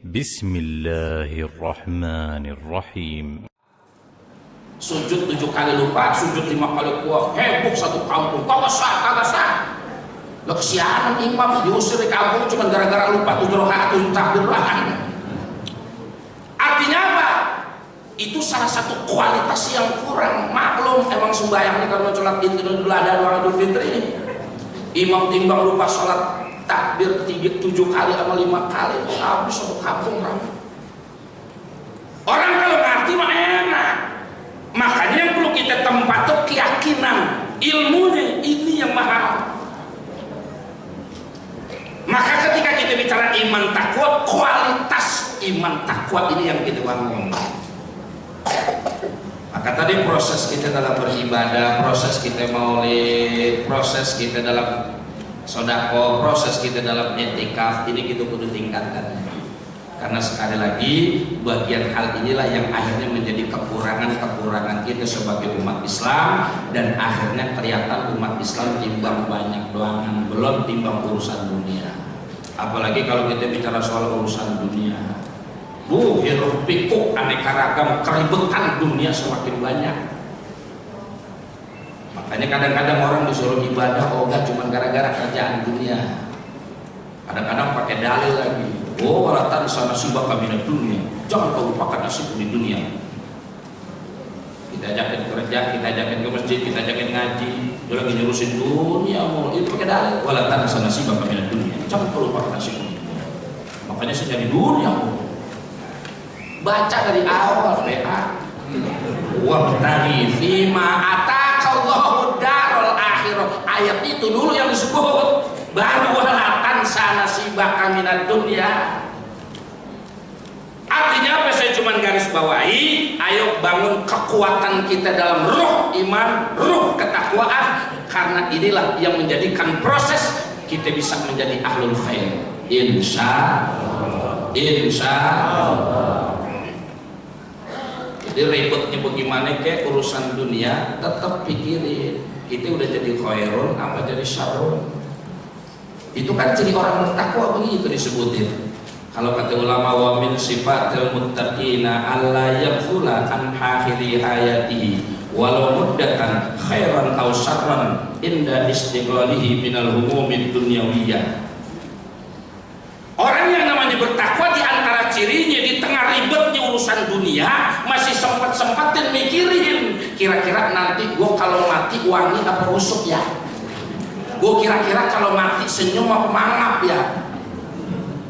Bismillahirrahmanirrahim. Sujud 7 kali lupa, sujud 5 kali kuat, heboh satu kampung. Kagak sah. Lo kesianan imam diusir di kampung cuma gara-gara lupa 7 rakaat 7 takbir doang. Artinya apa? Itu salah satu kualitas yang kurang. Maklum emang sembahyangnya karena sholat Idul Adha dan Idul Fitri ini. Imam timbang lupa sholat takbir 7 kali sama 5 kali, habis satu kampung ramai. Orang kalau ngerti mah enak. Makanya yang perlu kita tempat tuh keyakinan, ilmunya ini yang mahal. Maka ketika kita bicara iman takwa, kualitas iman takwa ini yang kita bangun. Maka tadi proses kita dalam beribadah, proses kita maulid, proses kita dalam sodako, proses kita dalam etikaf, ini kita kudu tingkatkan. Karena sekali lagi bagian hal inilah yang akhirnya menjadi kekurangan kita sebagai umat Islam, dan akhirnya kelihatan umat Islam timbang banyak doangan, belum timbang urusan dunia. Apalagi kalau kita bicara soal urusan dunia, hiruk pikuk aneka ragam keributan dunia semakin banyak. Makanya kadang-kadang orang disuruh ibadah enggak cuma gara-gara kerjaan dunia. Kadang-kadang pakai dalil lagi. Walatan sana sibaka minad dunia. Jangan kau lupakan nasib di dunia. Kita ajakin kerja, kita ajakin ke masjid, kita ajakin ngaji. Dia lagi nyurusin dunia, mau itu pakai dalil. Walatan sana sibaka minad dunia. Jangan kau lupakan nasib di dunia. Makanya saya jadi dunia. Baca dari awal PA. Wabtaghi fima ataqallahu darul akhirah. Ayat itu dulu yang disebut, baru walatan sana sibaka minad dunya. Artinya apa? Saya cuma garis bawahi, ayo bangun kekuatan kita dalam ruh iman, ruh ketakwaan, karena inilah yang menjadikan proses kita bisa menjadi ahlul khair. Insya Allah. Jadi ribetnya bagaimana kayak urusan dunia, tetap pikirin kita udah jadi khairun apa jadi syarrun. Itu kan jadi orang bertakwa, begitu disebutin. Kalau kata ulama, wa min sifatil muttaqina alla yaghfula an akhiri hayatihi walau muddatan khairan aw syarran inda istiqlalihi minal humumid dunyawiyah. Orang yang namanya bertakwa di antara cirinya, di tengah ribetnya urusan dunia masih sempat-sempatin mikirin kira-kira nanti gue kalau mati wangi apa busuk ya, gue kira-kira kalau mati senyum apa mangap ya,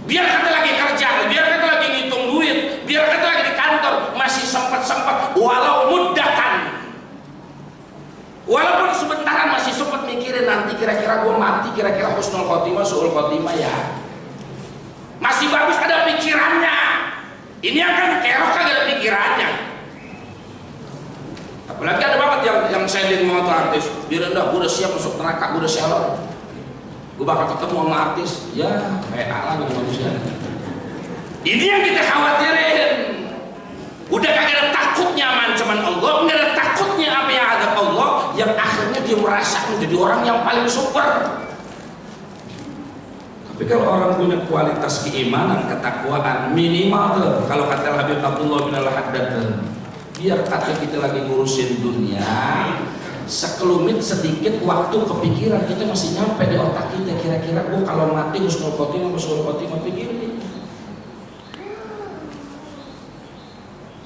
biar kata lagi kerja, biar kata lagi ngitung duit, biar kata lagi di kantor, masih sempat-sempat walau muddatan, walaupun sebentaran masih sempat mikirin nanti kira-kira gue mati, kira-kira husnul khotimah suul khotimah ya, masih bagus ada pikirannya. Ini akan kerok kagak ada pikirannya. Apalagi ada banget yang selling motor artis, dia rendah, gue udah siap masuk neraka, gue udah seller, gue bakal ketemu sama artis, ya kayak Allah gitu manusia. Ini yang kita khawatirin. Udah kagak ada takutnya ancaman Allah, nggak ada takutnya apa yang ada Allah, yang akhirnya dia merasa menjadi orang yang paling super. Tapi kalau orang punya kualitas keimanan, ketakwaan minimal tuh, kalau kata Habib Abdullah bin Al-Haddad, biar kata kita lagi ngurusin dunia, sekelumit sedikit waktu kepikiran kita masih nyampe di otak kita, kira-kira gue kalau mati husnul khotimah, pikirin.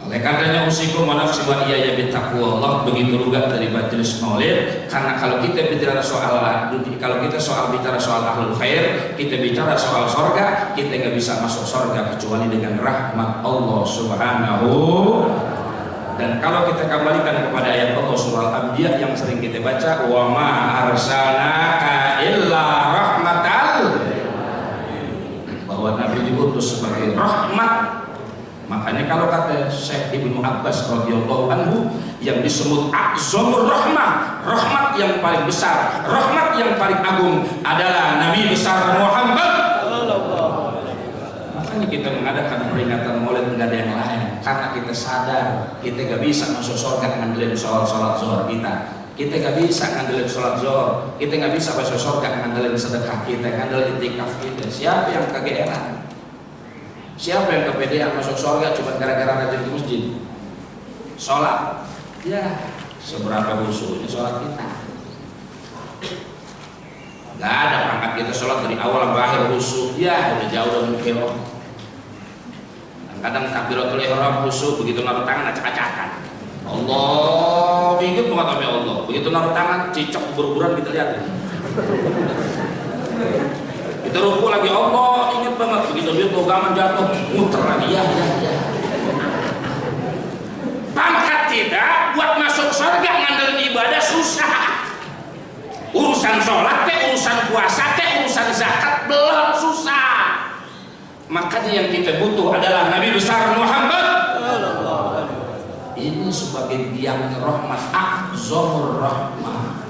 Oleh karenanya usikum wa nafsi wa iyaya bittaqwallah, begitu juga dari majelis maulid. Karena kalau kita bicara soal bicara soal ahlul khair, kita bicara soal sorga, kita nggak bisa masuk sorga kecuali dengan rahmat Allah Subhanahu. Dan kalau kita kembalikan kepada ayat Allah surah Al-Anbiya yang sering kita baca, wa ma arsalnaka illa rahmatal, bahwa Nabi diutus sebagai rahmat. Makanya kalau kata Syekh Ibnu Abbas radhiyallahu anhu, yang disebut azamur rahmah, rahmat yang paling besar, rahmat yang paling agung adalah Nabi besar Muhammad. Makanya kita mengadakan peringatan maulid nggak ada yang lain, karena kita sadar kita nggak bisa masuk surga ngandelin sholat zuhur kita. Kita nggak bisa ngandelin sholat zuhur, kita nggak bisa masuk surga ngandelin sedekah kita, ngandelin itikaf kita. Siapa yang kegeeran? Siapa yang kepedean masuk surga cuma gara-gara rajin ke masjid? Sholat. Ya, seberapa khusyuknya sholat kita. Gak ada pangkat kita sholat dari awal sampai akhir khusyuk. Ya, udah jauh dari kelok. Kadang takbiratul ihram khusyuk, begitu naruh tangan acak-acakan. Allah, ingat banget sama Allah. Begitu naruh tangan, cicak buru-buruan kita lihat. Kita ruku lagi Allah, ingat banget. Begitu dia pegangan jatuh, muter lagi ya. Pangkat kita buat masuk surga ngandelin ibadah susah. Urusan sholat ke, urusan puasa ke, urusan zakat belum susah. Makanya yang kita butuh adalah Nabi besar Muhammad. Ini sebagai biang rahmat, akzamur rahmah.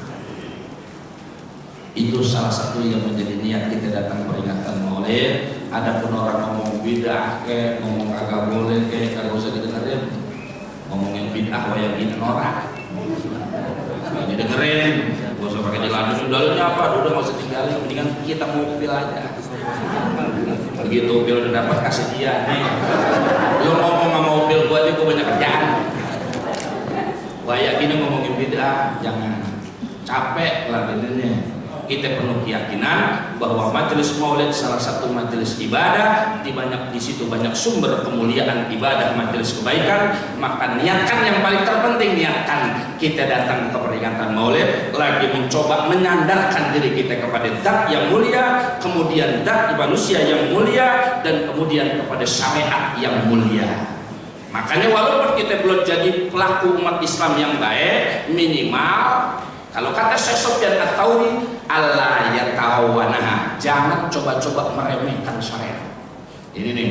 Itu salah satu yang menjadi niat kita datang peringatan maulid. Adapun orang ngomong bid'ah ke, ngomong agak boleh ke, kagak usah didengerin. Ngomongin bid'ah wayang orang. Nggak didengerin. Gak usah pakai diladun, dalilnya apa? Udah nggak usah tinggalin. Mendingan kita mobil aja. Begitu mobil udah dapat kasih dia nih. Lu ngomong sama mobil gua aja, gua banyak kerjaan. Wayang ini ngomongin bid'ah, jangan capek lah ini. Kita penuh keyakinan bahwa majelis maulid salah satu majelis ibadah, di situ banyak sumber kemuliaan ibadah, majelis kebaikan. Maka niatkan yang paling terpenting, niatkan kita datang ke peringatan maulid lagi mencoba menyandarkan diri kita kepada zat yang mulia, kemudian zat manusia yang mulia, dan kemudian kepada syariat yang mulia. Makanya walaupun kita belum jadi pelaku umat Islam yang baik, minimal kalau kata Syekh Sufyan Ats-Tsauri, Allah yatawanaha, jangan coba-coba meremehkan syariat. Ini nih,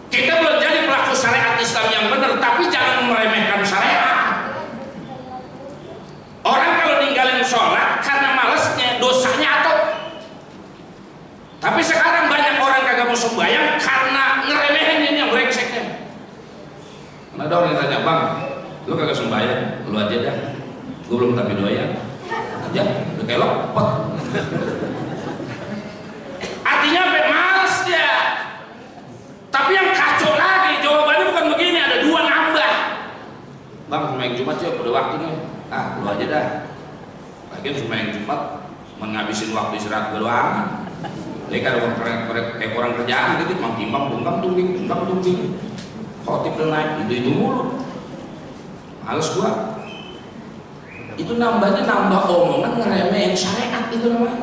kita belum jadi pelaku syariat Islam yang benar, tapi jangan meremehkan syariat. Orang kalau ninggalin sholat karena malesnya, dosanya atau. Tapi sekarang banyak orang kagak mau sembahyang karena ngeremehin ini yang brengseknya. Ada orang yang tanya, bang, lu kagak sembahyang, lu aja dah. Gue belum tapi doyan aja, udah kayak lopot. Artinya sampai males dia. Tapi yang kacau lagi, jawabannya bukan begini, ada dua nambah. Bang, sembahyang Jumat ya, udah waktunya. Lu aja dah. Lagian sembahyang Jumat menghabisin waktu istirahat doang. Jadi kan kayak orang kerjaan gitu, timbang bungkam tungging. Khotib udah naik, itu mulu. Males gua. Itu nambah omongan ngeremehin syariat, itu namanya.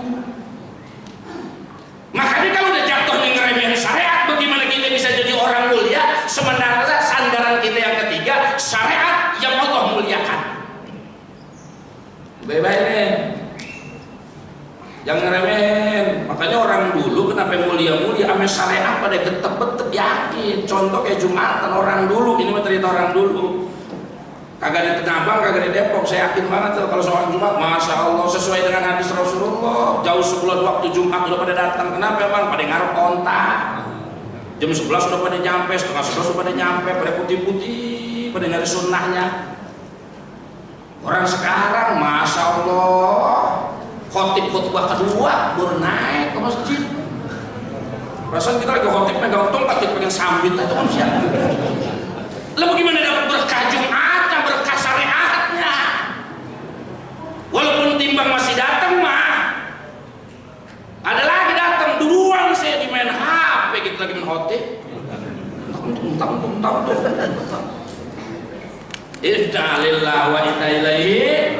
Makanya kalau udah jatuh nih ngeremehin syariat, bagaimana kita bisa jadi orang mulia sementara sandaran kita yang ketiga syariat yang Allah muliakan. Baik-baik nih, jangan ngeremehin. Makanya orang dulu kenapa mulia-mulia sama syariat pada getep-getep, yakin. Contoh kayak Jumatan orang dulu, ini mah cerita orang dulu. Kagak di Tanah Abang, kagak di Depok, saya yakin banget tuh kalau sholat Jumat, masya Allah sesuai dengan hadis Rasulullah. Jauh sebelum waktu Jumat udah pada datang. Kenapa bang? Pada ngarep kontak. Jam 11 udah pada nyampe, setengah 11 udah pada nyampe, pada putih-putih, pada nyari sunnahnya. Orang sekarang, masya Allah, khotib khutbah kedua baru naik ke masjid. Perasaan kita lagi khotib megang tongkat, kita pengen sambit itu kan siapa? Lalu gimana dapat berkah Jumatnya, berkah syariatnya? Walaupun timbang masih datang mah, ada lagi datang duluan, saya di main HP, kita lagi main khotib. Inna lillahi wa inna ilaihi.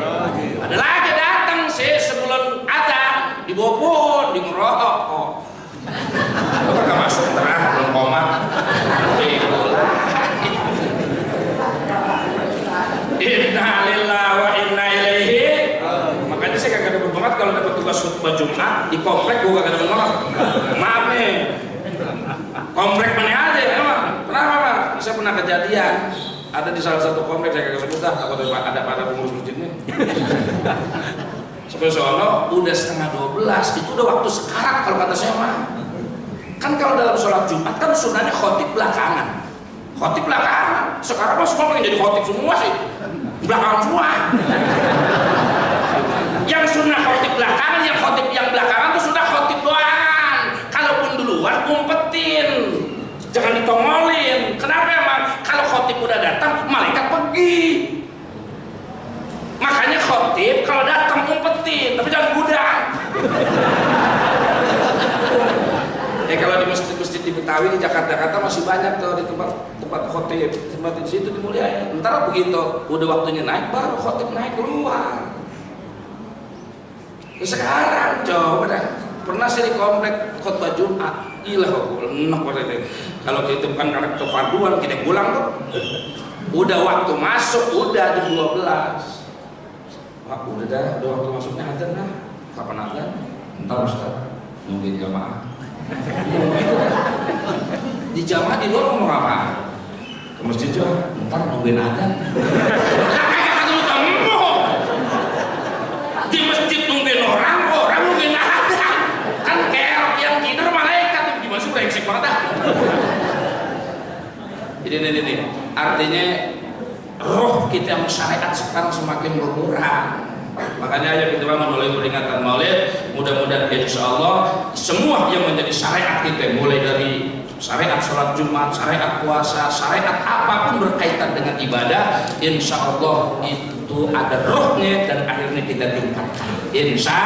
Ada lagi datang, saya sebelum adzan di bopon, di ngerokok. Lu gak masuk terang, belum komat. Inna lillahi wa inna ilaihi. Makanya saya kagak dapat banget kalau dapat tugas khutbah Jumat di komplek, gua kagak dapat banget. Maaf nih, komplek mana aja emang? Kenapa bang? Saya pernah kejadian ada di salah satu komplek, saya kagak sebut dah, takut ada pada pengurus masjidnya. Sampai sono udah setengah 12, itu udah waktu sekarat kalau kata saya mah. Kan kalau dalam sholat Jumat kan sunnahnya khotib belakangan. Khotib belakangan. Sekarang mah semua pengen jadi khotib semua sih. Belakangan semua. Yang sunnah khotib belakangan, yang khotib yang belakangan itu sudah khotib doang. Kalaupun duluan umpetin. jangan ditongolin. Kenapa emang? Kalau khotib udah datang, malaikat pergi. Makanya khotib kalau datang umpetin, tapi jangan gudang. Kalau di masjid-masjid di Betawi, di Jakarta masih banyak tuh di tempat khotib, tempat di situ dimuliain. Ntar begitu udah waktunya naik, baru khotib naik keluar. Sekarang coba dah, pernah saya di komplek khotbah Jumat, gila kok enak banget. Kalau kita bukan karena kefarduan kita pulang tuh, udah waktu masuk, udah jam 12. Wah, udah waktu masuknya adzan lah. Kapan adzan? Entar Ustaz, nungguin jamaah. Di jamaah di luar ngomong apa? Ke masjid juga, entar nungguin adzan. Di masjid nungguin orang nungguin adzan. Kan kayak yang tidur malaikat, gimana sih brengsek banget dah. Ini artinya roh kita yang syariat sekarang semakin berkurang. Makanya ayo kita mulai peringatan Maulid, mudah-mudahan insya Allah semua yang menjadi syariat kita, mulai dari syariat sholat Jumat, syariat puasa, syariat apapun berkaitan dengan ibadah, insya Allah itu ada rohnya dan akhirnya kita tingkatkan. Insya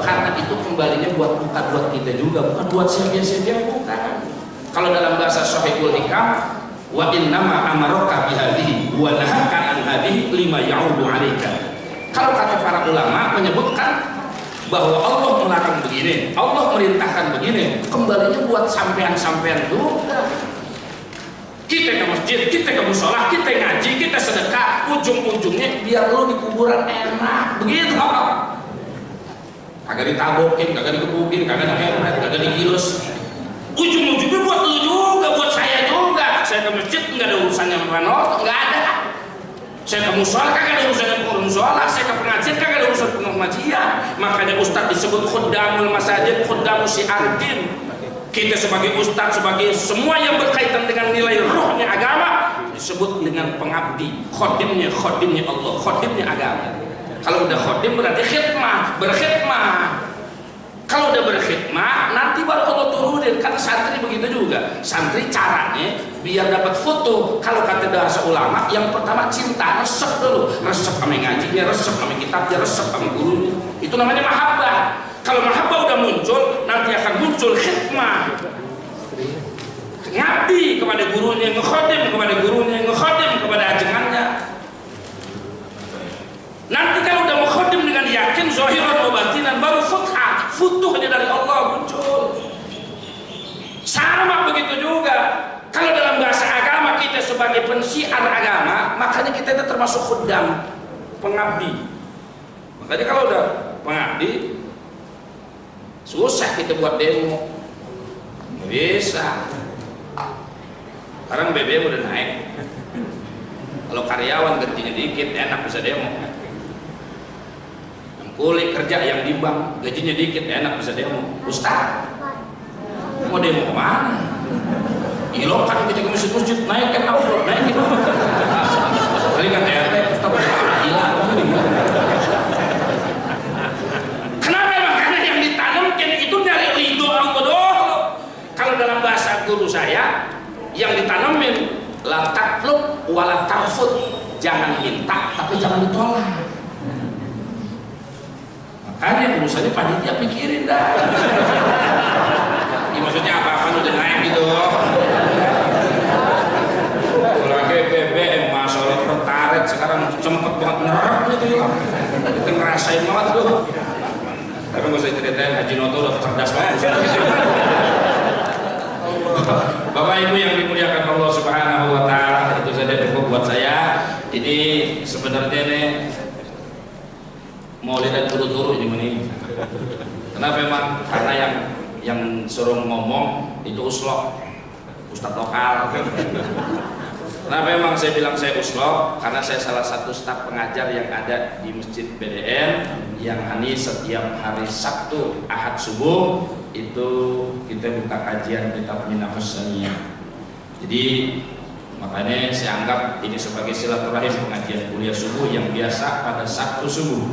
karena itu kembalinya bukan buat kita juga, bukan buat siapa-siapa, bukan. Kalau dalam bahasa Shahihul Hikam, wa innama amaraka bihadhihi wa nahaka an hadhihi lima ya'udu 'alaika. Kalau kata para ulama menyebutkan bahwa Allah melarang begini, Allah merintahkan begini, kembalinya buat sampean-sampean juga. Kita ke masjid, kita ke musholah, kita ngaji, kita sedekah, ujung-ujungnya biar lu di kuburan enak, begitu. Kagak ditabokin, kagak dikebukin, kagak dikeret, kagak digilus. Ujung-ujungnya buat lu juga, buat saya juga. Saya ke masjid nggak ada urusannya sama Ranoto, nggak ada. Saya ke musholah kagak ada urusan dengan musholah, saya ke pengajian kagak ada urusan dengan pengajian. Makanya ustaz disebut khuddamul masajid, khuddamus syi'ardin. Kita sebagai ustaz, sebagai semua yang berkaitan dengan nilai rohnya agama disebut dengan pengabdi, khodimnya Allah, khodimnya agama. Kalau udah khodim berarti khidmah, berkhidmah. Kalau udah berkhidmah, nanti baru Allah turunin. Kata santri begitu juga. Santri caranya biar dapat foto. Kalau kata bahasa ulama, yang pertama cinta, resep dulu. Resep sama ngajinya, resep sama kitabnya, resep sama gurunya. Itu namanya mahabbah. Kalau mahabbah udah muncul, nanti akan muncul khidmah. Ngabdi kepada gurunya, ngekhodim kepada gurunya, ngekhodim kepada ajengannya. Nanti kalau udah mengkhodim dengan yakin, zahiran wa batinan, baru futuhnya dari Allah muncul. Sama begitu juga. Kalau dalam bahasa agama kita sebagai pensiar agama, makanya kita itu termasuk khuddam, pengabdi. Makanya kalau udah pengabdi, susah kita buat demo. Nggak bisa. Sekarang BBM udah naik. Kalau karyawan gajinya dikit, enak bisa demo. Kulit kerja yang di bank gajinya dikit, enak bisa demo. Ustaz, mau demo kemana? Ilo kan kita ke masjid, naikkan auto, naikin auto. Kali kan TRT, Ustaz hilang. Kenapa? Karena yang ditanamkan itu dari ridho Allah. Kalau dalam bahasa guru saya, yang ditanamin la taklub wala tarfud, jangan minta tapi jangan ditolak. Makanya urusannya panitia pikirin dah. Ini maksudnya apa-apa udah naik gitu. Kalau lagi BBM masalah pertalite sekarang cempet banget nerap gitu ya. Kita ngerasain banget tuh. Tapi nggak usah ceritain, Haji Noto udah cerdas banget. Bapak Ibu yang dimuliakan Allah Subhanahu Wa Taala, itu saja cukup buat saya. Ini sebenarnya nih mau lihat turu-turu gimana? Kenapa memang? Karena yang suruh ngomong itu uslok, ustadz lokal. Kenapa memang saya bilang saya uslok? Karena saya salah satu staf pengajar yang ada di Masjid BDN yang ini setiap hari Sabtu, Ahad subuh itu kita buka kajian kitab Minhajus Saniyah. Jadi makanya saya anggap ini sebagai silaturahim pengajian kuliah subuh yang biasa pada Sabtu subuh.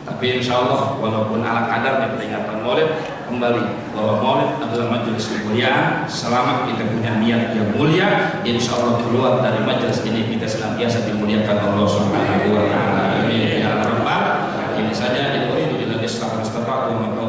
Tapi insya Allah walaupun ala kadarnya peringatan Maulid, kembali bahwa Maulid adalah majelis kemuliaan selama kita punya niat insya Allah keluar dari majelis ini kita senantiasa dimuliakan Allah Subhanahu wa taala. Amin ya rabbal alamin. Ini saja yang uridu ila islah wa